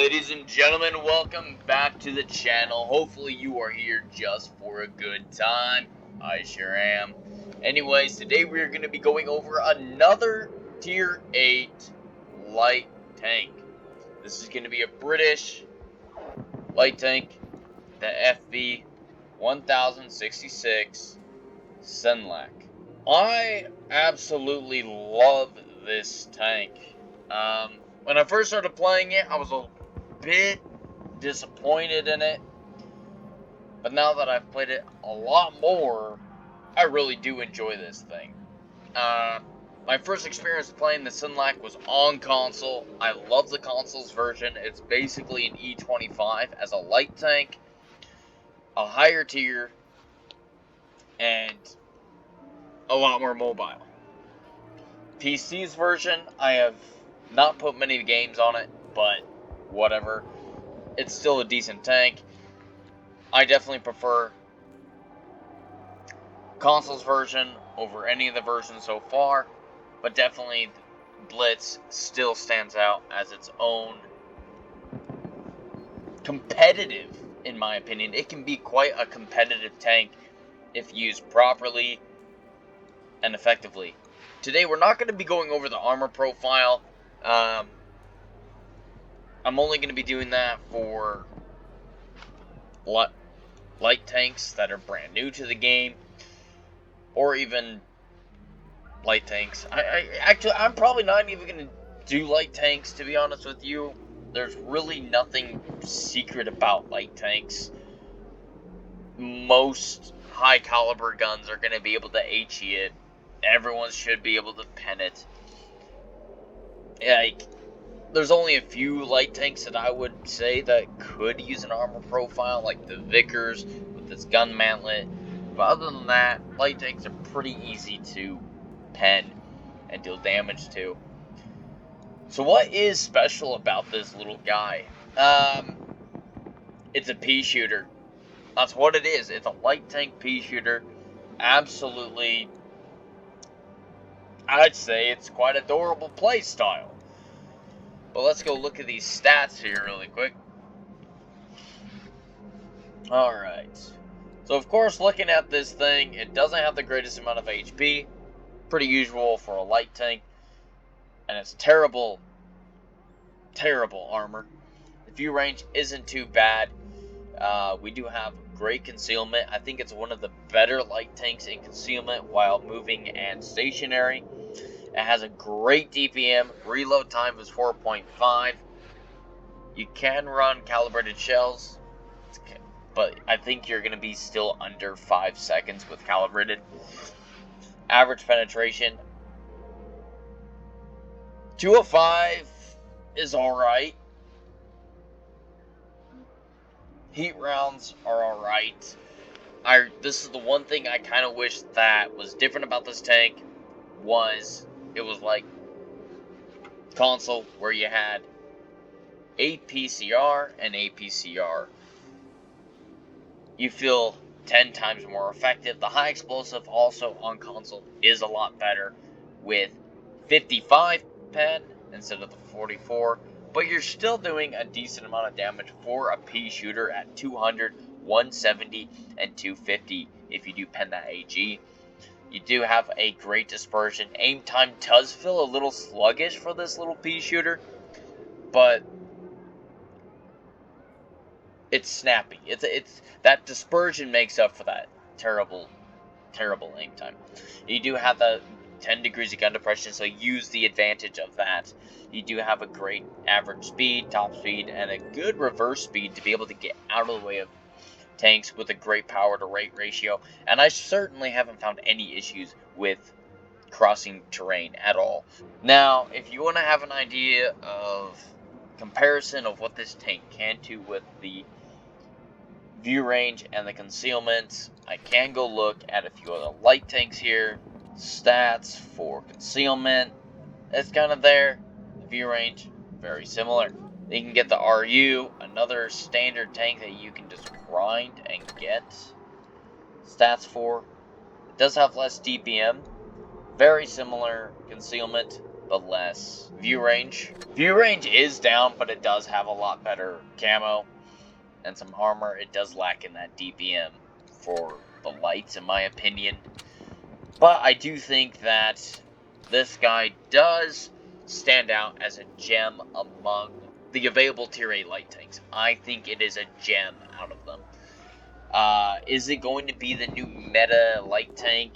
ladies and gentlemen, welcome back to the channel. Hopefully you are here just for a good time. I sure am. Anyways, today we're going to be going over another Tier 8 light tank. This is going to be a British light tank, the FV1066 Senlac. I absolutely love this tank. When I first started playing it, I was a bit disappointed in it. But now that I've played it a lot more, I really do enjoy this thing. My first experience playing the Senlac was on console. I love the console's version. It's basically an E25 as a light tank, a higher tier, and a lot more mobile. PC's version, I have not put many games on it, but whatever. It's still a decent tank. I definitely prefer console's version over any of the versions so far, but definitely Blitz still stands out as its own competitive, in my opinion. It can be quite a competitive tank if used properly and effectively. Today we're not going to be going over the armor profile. I'm only going to be doing that for light tanks that are brand new to the game, or even light tanks. I'm probably not even going to do light tanks, to be honest with you. There's really nothing secret about light tanks. Most high caliber guns are going to be able to HE it. Everyone should be able to pen it. Like, there's only a few light tanks that I would say that could use an armor profile, like the Vickers with its gun mantlet. But other than that, light tanks are pretty easy to pen and deal damage to. So what is special about this little guy? It's a pea shooter. That's what it is. It's a light tank pea shooter. Absolutely, I'd say it's quite adorable play style. But let's go look at these stats here really quick. Alright. So of course, looking at this thing, it doesn't have the greatest amount of HP. Pretty usual for a light tank. And it's terrible armor. The view range isn't too bad. We do have great concealment. I think it's one of the better light tanks in concealment while moving and stationary. It has a great DPM. Reload time is 4.5. You can run calibrated shells, but I think you're going to be still under 5 seconds with calibrated. Average penetration, 205 is alright. Heat rounds are alright. This is the one thing I kind of wish that was different about this tank. It was like console, where you had APCR and APCR. You feel 10 times more effective. The high explosive also on console is a lot better with 55 pen instead of the 44, but you're still doing a decent amount of damage for a pea shooter at 200, 170, and 250 if you do pen that AG. You do have a great dispersion. Aim time does feel a little sluggish for this little pea shooter, but it's snappy. It's that dispersion makes up for that terrible aim time. You do have the 10 degrees of gun depression, so use the advantage of that. You do have a great average speed, top speed, and a good reverse speed to be able to get out of the way of tanks with a great power to rate ratio, and I certainly haven't found any issues with crossing terrain at all. Now, if you want to have an idea of comparison of what this tank can do with the view range and the concealment, I can go look at a few other light tanks here. Stats for concealment, it's kind of there. The view range, very similar. You can get the RU, another standard tank that you can just grind and get stats for. It does have less DPM, very similar concealment, but less view range. View range is down, but it does have a lot better camo and some armor. It does lack in that DPM for the lights, in my opinion. But I do think that this guy does stand out as a gem among the available tier 8 light tanks. I think it is a gem out of them. Is it going to be the new meta light tank?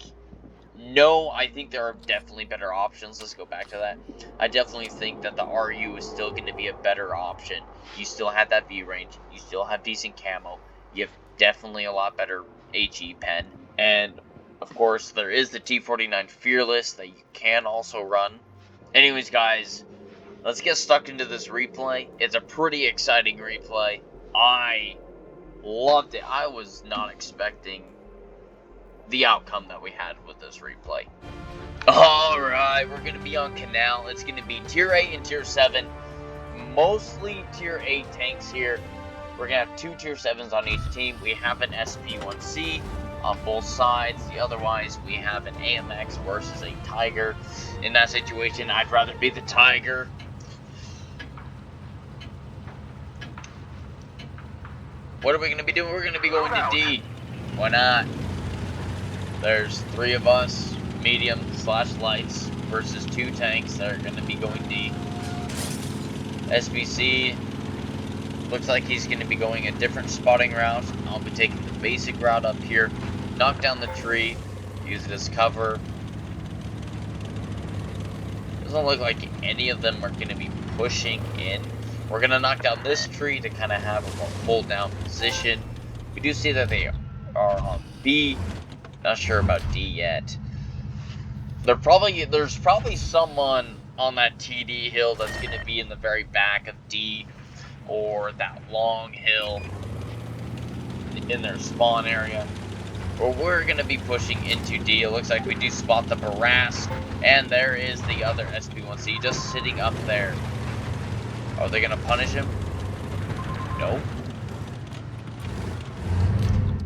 No, I think there are definitely better options. Let's go back to that. I definitely think that the RU is still going to be a better option. You still have that view range. You still have decent camo. You have definitely a lot better HE pen. And, of course, there is the T49 Fearless that you can also run. Anyways, guys, let's get stuck into this replay. It's a pretty exciting replay. I loved it. I was not expecting the outcome that we had with this replay. Alright, we're going to be on Canal. It's going to be Tier 8 and Tier 7. Mostly Tier 8 tanks here. We're going to have 2 Tier 7s on each team. We have an SP1C on both sides. Otherwise, we have an AMX versus a Tiger. In that situation, I'd rather be the Tiger. What are we going to be doing? We're going to be going to D. Why not? There's 3 of us, medium/lights, versus 2 tanks that are going to be going D. SBC looks like he's going to be going a different spotting route. I'll be taking the basic route up here, knock down the tree, use it as cover. Doesn't look like any of them are going to be pushing in. We're going to knock down this tree to kind of have a more pulled down position. We do see that they are on B. Not sure about D yet. There's probably someone on that TD hill that's going to be in the very back of D, or that long hill in their spawn area. Or we're going to be pushing into D. It looks like we do spot the Barask, and there is the other SP1C just sitting up there. Are they going to punish him? No.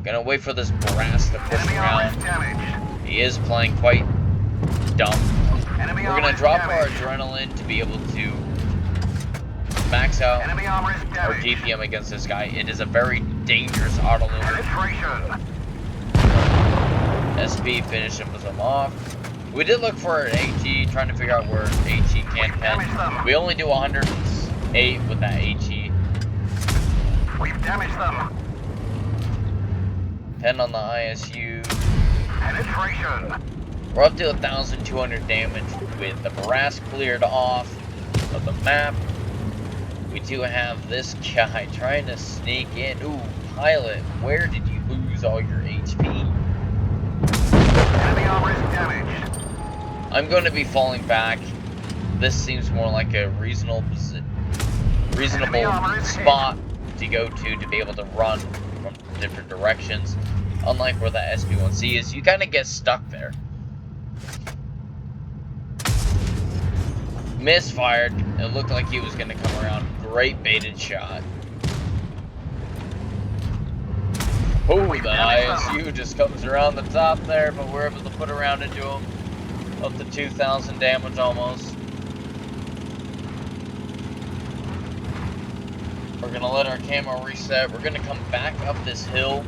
Gonna wait for this Barask to push around. He is playing quite dumb. We're gonna drop our adrenaline to be able to max out our DPM against this guy. It is a very dangerous auto looter. SP finishing him off. We did look for an HE, trying to figure out where HE can pen. We only do 108 with that HE. We've damaged them. 10 on the ISU. Penetration. We're up to 1,200 damage with the Barask cleared off of the map. We do have this guy trying to sneak in. Ooh, pilot, where did you lose all your HP? Enemy armor is damaged. I'm going to be falling back. This seems more like a reasonable spot to go to be able to run from different directions. Unlike where that SP1C is, you kind of get stuck there. Misfired. It looked like he was going to come around. Great baited shot. Oh, the ISU just comes around the top there, but we're able to put a round into him. Up to 2,000 damage almost. We're going to let our camo reset. We're going to come back up this hill.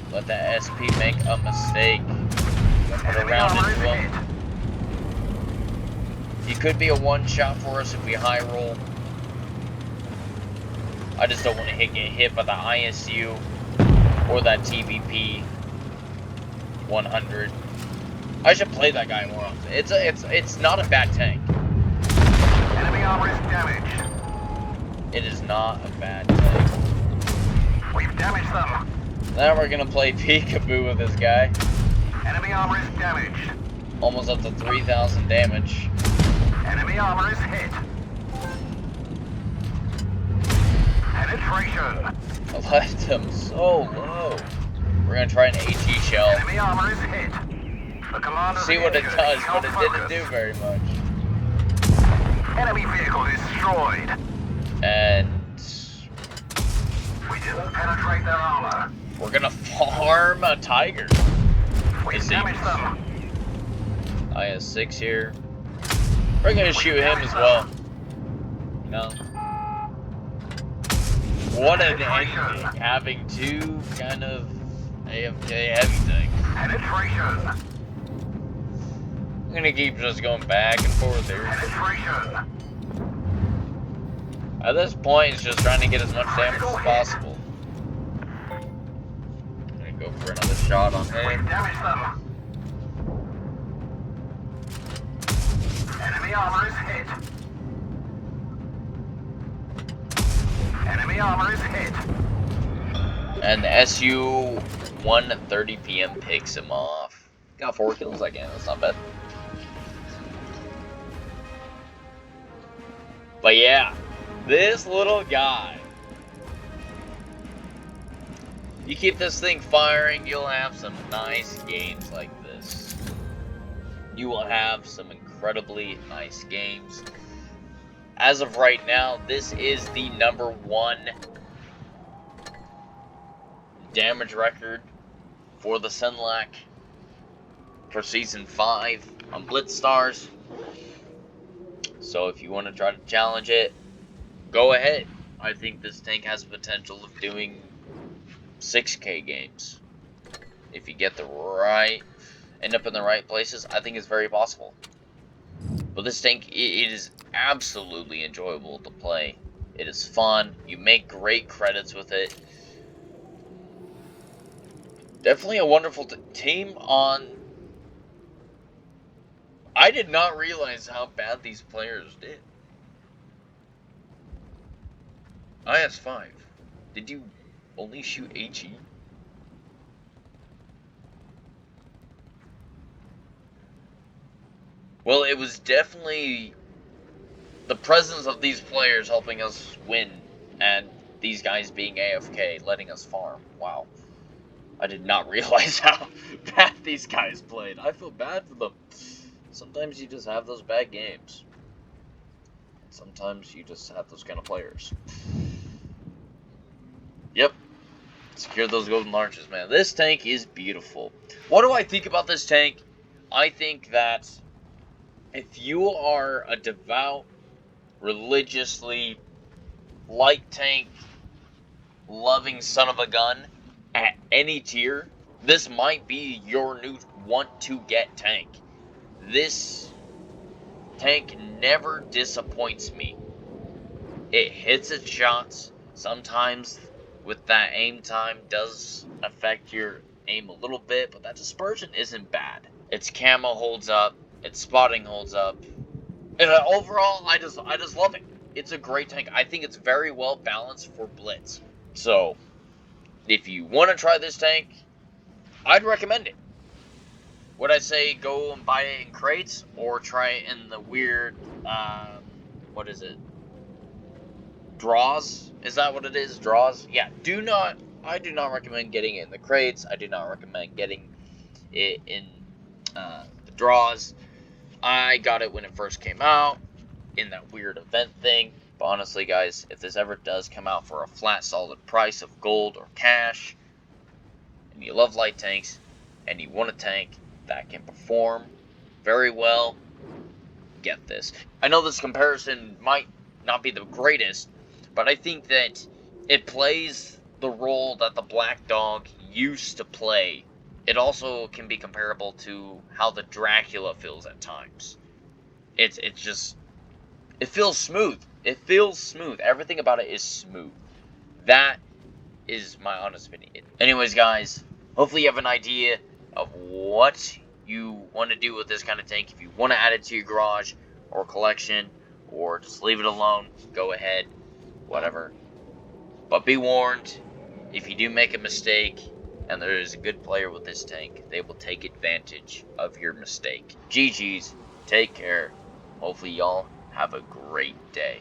Let that SP make a mistake. Put a round into him. He could be a one-shot for us if we high roll. I just don't want to get hit by the ISU or that TVP 100. I should play that guy more often. It's not a bad tank. Enemy armor is damaged. It is not a bad tank. We've damaged them. Now we're gonna play peekaboo with this guy. Enemy armor is damaged. Almost up to 3,000 damage. Enemy armor is hit. Penetration. I left him so low. We're gonna try an AT shell. Enemy armor is hit. The commander See what it does, but it didn't do very much. Enemy vehicle destroyed. And We didn't penetrate their armor. we're gonna farm a Tiger. We damaged them. IS-6 here. We're gonna shoot him as well. You know? What an ending, having two kind of AFK heavy tanks. Penetration. I'm gonna keep just going back and forth here. Penetration. At this point, it's just trying to get as much damage as possible. I'm gonna go for another shot on him. We've damaged them. Enemy armor is hit. Enemy armor is hit. And the SU 1:30 PM picks him off. Got 4 kills again, that's not bad. But yeah, this little guy. You keep this thing firing, you'll have some nice games like this. You will have some incredibly nice games. As of right now, this is the #1 damage record for the Senlac for Season 5 on Blitz Stars. So if you want to try to challenge it, go ahead. I think this tank has potential of doing 6K games. If you get end up in the right places, I think it's very possible. But this tank, it is absolutely enjoyable to play. It is fun. You make great credits with it. Definitely a wonderful team on... I did not realize how bad these players did. IS-5. Did you only shoot HE? Well, it was definitely the presence of these players helping us win, and these guys being AFK, letting us farm. Wow. I did not realize how bad these guys played. I feel bad for them. Sometimes you just have those bad games. Sometimes you just have those kind of players. Yep. Secure those golden arches, man. This tank is beautiful. What do I think about this tank? I think that if you are a devout, religiously light tank loving son of a gun at any tier, this might be your new want to get tank. This tank never disappoints me. It hits its shots. Sometimes with that aim time does affect your aim a little bit, but that dispersion isn't bad. Its camo holds up. Its spotting holds up. And overall, I just love it. It's a great tank. I think it's very well balanced for Blitz. So, if you want to try this tank, I'd recommend it. Would I say go and buy it in crates, or try it in the weird, what is it? Draws? Is that what it is? Draws? Yeah, I do not recommend getting it in the crates. I do not recommend getting it in the draws. I got it when it first came out, in that weird event thing. But honestly, guys, if this ever does come out for a flat, solid price of gold or cash, and you love light tanks, and you want a tank that can perform very well, get this. I know this comparison might not be the greatest, but I think that it plays the role that the Black Dog used to play. It also can be comparable to how the Dracula feels at times. It feels smooth. It feels smooth. Everything about it is smooth. That is my honest opinion. Anyways, guys, hopefully you have an idea of what you want to do with this kind of tank. If you want to add it to your garage or collection, or just leave it alone, go ahead, whatever. But be warned, if you do make a mistake, and there is a good player with this tank, they will take advantage of your mistake. GG's, take care. Hopefully y'all have a great day.